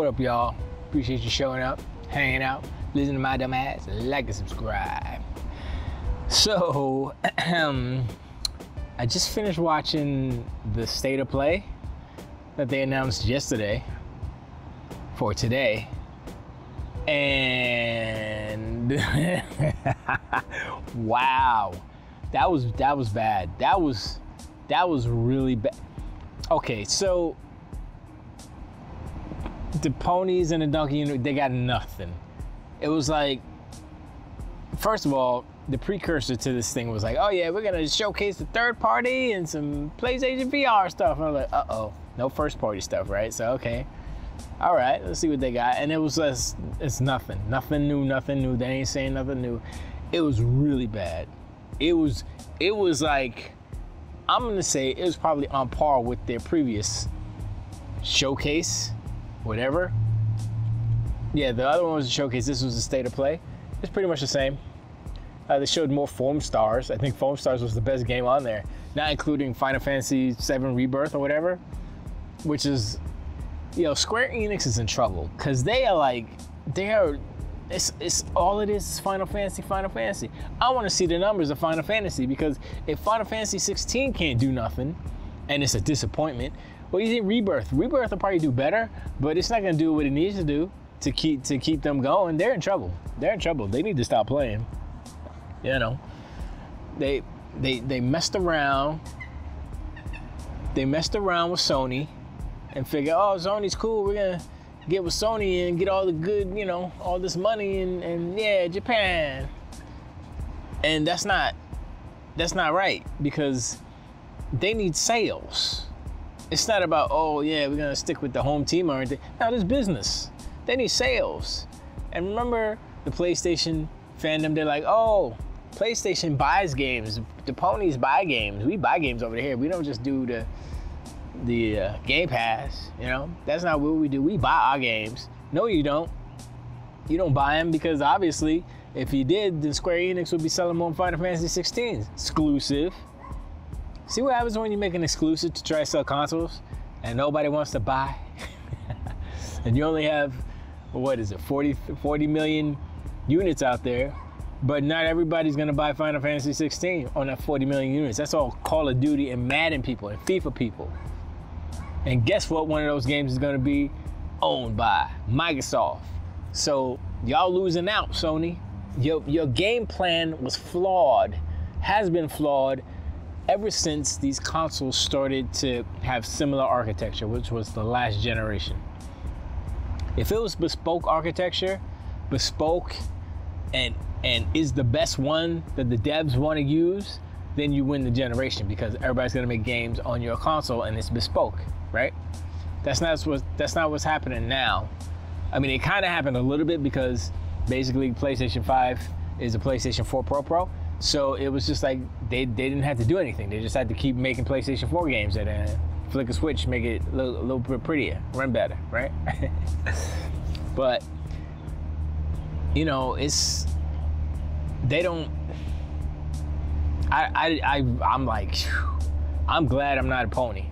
What up, y'all? Appreciate you showing up, hanging out, listening to my dumb ass. Like and subscribe. So, I just finished watching the state of play that they announced yesterday for today. And wow, that was bad. That was really bad. Okay, so the ponies and the donkey, they got nothing. It was like, first of all, the precursor to this thing was like, oh yeah, we're gonna showcase the third party and some PlayStation VR stuff. And I was like, uh-oh, no first party stuff, right? So, okay, all right, let's see what they got. And it was just, it's nothing new. They ain't saying nothing new. It was really bad. It was like, I'm gonna say it was probably on par with their previous showcase, whatever. Yeah, the other one was a showcase. This was a state of play. It's pretty much the same. They showed more Foam Stars. I think Foam Stars was the best game on there, not including Final Fantasy VII Rebirth or whatever, which is, you know, Square Enix is in trouble because it's all it is Final Fantasy. I want to see the numbers of Final Fantasy, because if Final Fantasy 16 can't do nothing and it's a disappointment, well, you think Rebirth will probably do better, but it's not going to do what it needs to do to keep them going. They're in trouble. They need to stop playing. You know, they messed around. They messed around with Sony and figured, oh, Sony's cool. We're gonna get with Sony and get all the good, you know, all this money and yeah, Japan. And that's not right, because they need sales. It's not about, oh yeah, we're gonna stick with the home team or anything. No, this business. They need sales. And remember the PlayStation fandom, they're like, oh, PlayStation buys games. The ponies buy games. We buy games over here. We don't just do the Game Pass, you know? That's not what we do. We buy our games. No, you don't. You don't buy them, because obviously, if you did, then Square Enix would be selling more Final Fantasy 16 exclusive. See what happens when you make an exclusive to try to sell consoles and nobody wants to buy? And you only have, what is it, 40 million units out there, but not everybody's gonna buy Final Fantasy 16 on that 40 million units. That's all Call of Duty and Madden people and FIFA people. And guess what? One of those games is gonna be owned by Microsoft. So y'all losing out, Sony. Your game plan was flawed, has been flawed ever since these consoles started to have similar architecture, which was the last generation. If it was bespoke architecture, bespoke and is the best one that the devs want to use, then you win the generation, because everybody's gonna make games on your console and it's bespoke, right? That's not what's happening now. I mean, it kind of happened a little bit, because basically PlayStation 5 is a PlayStation 4 Pro. So it was just like they didn't have to do anything. They just had to keep making PlayStation 4 games and flick a switch, make it a little bit prettier, run better, right? But you know, I'm like, I'm glad I'm not a pony,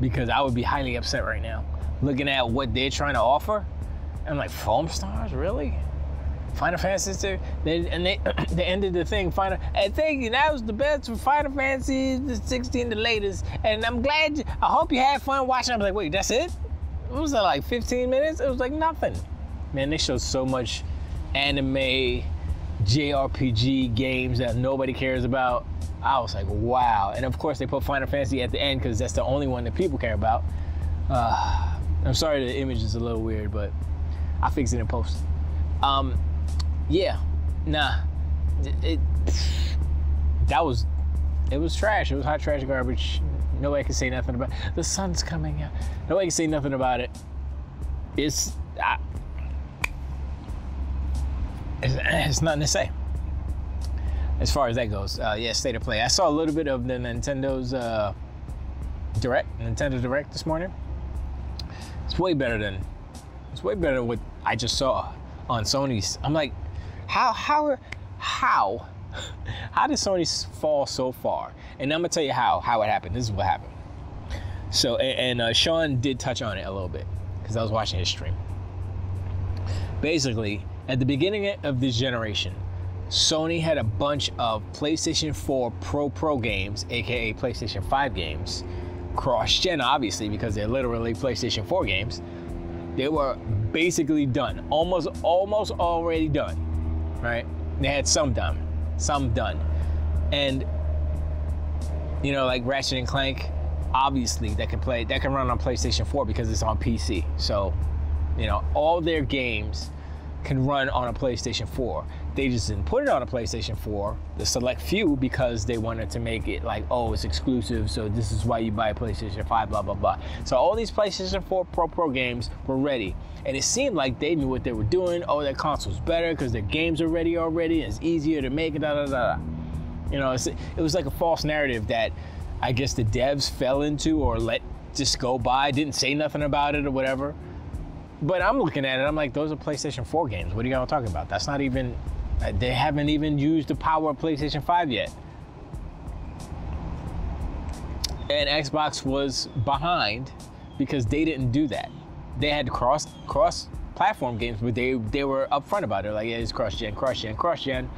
because I would be highly upset right now looking at what they're trying to offer. I'm like, Foam Stars, really? Final Fantasy, they ended the thing. And thank you. That was the best for Final Fantasy 16, the latest. And I'm glad. I hope you had fun watching. I was like, wait, that's it? What was that, like 15 minutes? It was like nothing. Man, they showed so much anime, JRPG games that nobody cares about. I was like, wow. And of course, they put Final Fantasy at the end, because that's the only one that people care about. I'm sorry, the image is a little weird, but I'll fix it in post. Yeah, nah, it was trash. It was hot trash garbage. Nobody can say nothing about it. The sun's coming out. Nobody can say nothing about it. It's nothing to say as far as that goes. Yeah, state of play. I saw a little bit of the Nintendo's Nintendo Direct this morning. It's way better than what I just saw on Sony's. I'm like, how did Sony fall so far? And I'm gonna tell you how it happened. This is what happened. So, and Sean did touch on it a little bit, because I was watching his stream. basically, at the beginning of this generation, Sony had a bunch of PlayStation 4 Pro games, aka PlayStation 5 games, cross-gen obviously because they're literally PlayStation 4 games. They were basically done, almost already done, right? They had some done, and you know, like Ratchet and Clank, obviously that can run on PlayStation 4 because it's on PC. So, you know, all their games can run on a PlayStation 4. They just didn't put it on a PlayStation 4, the select few, because they wanted to make it like, oh, it's exclusive, so this is why you buy a PlayStation 5, blah, blah, blah. So all these PlayStation 4 Pro games were ready. And it seemed like they knew what they were doing. Oh, their console's better because their games are ready already, and it's easier to make, da, da, da, da. You know, it was like a false narrative that I guess the devs fell into or let just go by, didn't say nothing about it or whatever. But I'm looking at it, I'm like, those are PlayStation 4 games. What are you gonna talk about? That's not even, they haven't even used the power of PlayStation 5 yet. And Xbox was behind because they didn't do that. They had cross-platform games, but they were upfront about it. Like, yeah, it's cross-gen.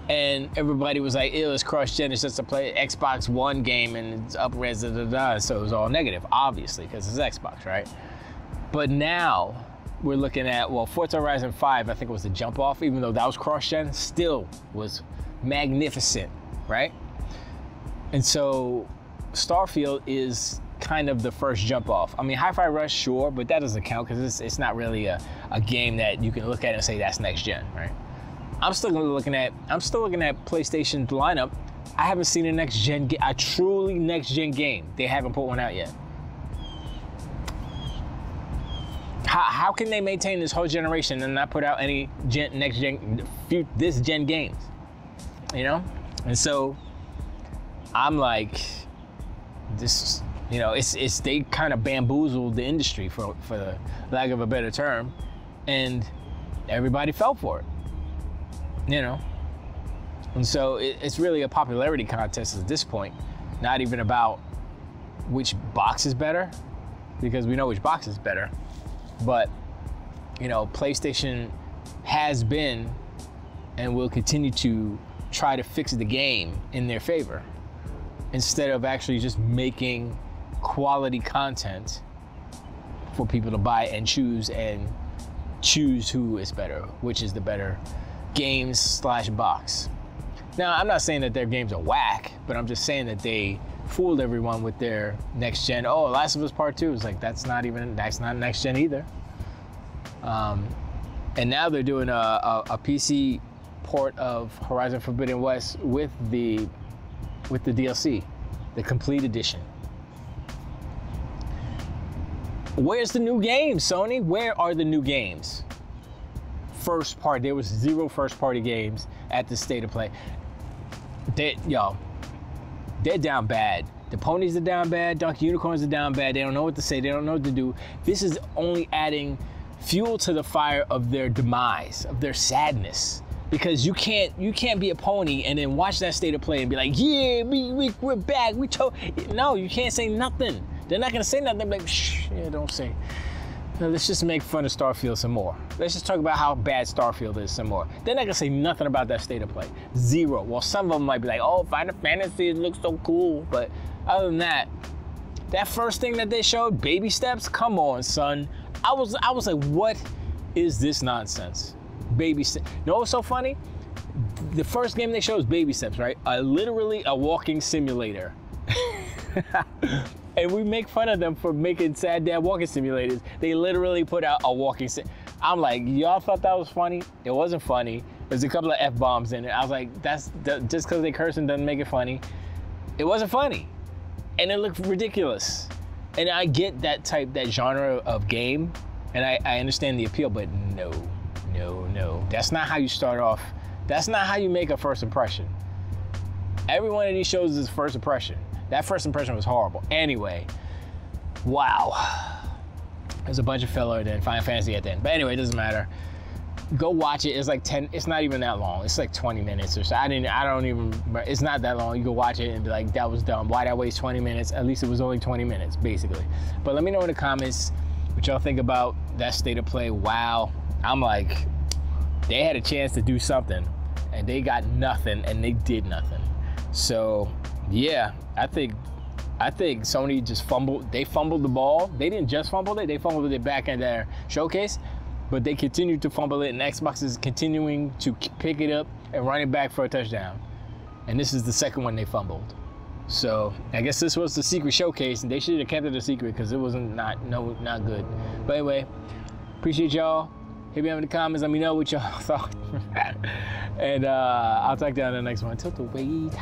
And everybody was like, ew, it's cross-gen, it's just a Xbox One game and it's up-res, da, da, da. So it was all negative, obviously, because it's Xbox, right? But now we're looking at, well, Forza Horizon 5, I think it was the jump off, even though that was cross-gen, still was magnificent, right? And so Starfield is kind of the first jump off. I mean, Hi-Fi Rush, sure, but that doesn't count because it's not really a game that you can look at and say that's next gen, right? I'm still looking at PlayStation's lineup. I haven't seen a truly next gen game. They haven't put one out yet. How can they maintain this whole generation and not put out any this gen games? You know? And so I'm like, this, you know, it's they kind of bamboozled the industry for the lack of a better term, and everybody fell for it. You know? And so it's really a popularity contest at this point, not even about which box is better, because we know which box is better. But, you know, PlayStation has been and will continue to try to fix the game in their favor instead of actually just making quality content for people to buy and choose who is better, which is the better games/box. Now, I'm not saying that their games are whack, but I'm just saying that they fooled everyone with their next gen. Oh, Last of Us Part 2 is like, that's not next gen either. And now they're doing a PC port of Horizon Forbidden West with the DLC, the complete edition. Where's the new games, Sony? Where are the new games? First party, there was 0 first party games at the State of Play. They're down bad. The ponies are down bad. Donkey Unicorns are down bad. They don't know what to say. They don't know what to do. This is only adding fuel to the fire of their demise, of their sadness. Because you can't be a pony and then watch that State of Play and be like, yeah, we're back. No, you can't say nothing. They're not gonna say nothing. They're like, shh, yeah, don't say. No, let's just make fun of Starfield some more. Let's just talk about how bad Starfield is some more. They're not gonna say nothing about that State of Play. 0. Well, some of them might be like, oh, Final Fantasy, it looks so cool. But other than that, that first thing that they showed, baby steps, come on, son. I was like, what is this nonsense? Baby steps. You know what's so funny? The first game they showed is Baby Steps, right? Literally a walking simulator. And we make fun of them for making sad dad walking simulators. They literally put out a walking sim. I'm like, y'all thought that was funny? It wasn't funny. There's a couple of F-bombs in it. I was like, just because they cursing doesn't make it funny. It wasn't funny. And it looked ridiculous. And I get that genre of game, and I understand the appeal, but no. That's not how you start off. That's not how you make a first impression. Every one of these shows is first impression. That first impression was horrible. Anyway, wow. There's a bunch of filler and then Final Fantasy at the end. But anyway, it doesn't matter. Go watch it. It's like 10, it's not even that long. It's like 20 minutes or so. It's not that long. You go watch it and be like, that was dumb. Why'd I waste 20 minutes? At least it was only 20 minutes, basically. But let me know in the comments what y'all think about that State of Play. Wow. I'm like, they had a chance to do something, and they got nothing, and they did nothing. So, yeah, I think Sony just fumbled. They fumbled the ball. They didn't just fumble it. They fumbled it back in their showcase, but they continued to fumble it, and Xbox is continuing to pick it up and run it back for a touchdown. And this is the second one they fumbled. So I guess this was the secret showcase, and they should have kept it a secret because it wasn't not good. But anyway, appreciate y'all. Hit me up in the comments. Let me know what y'all thought. And I'll talk to you on the next one. Till the wait.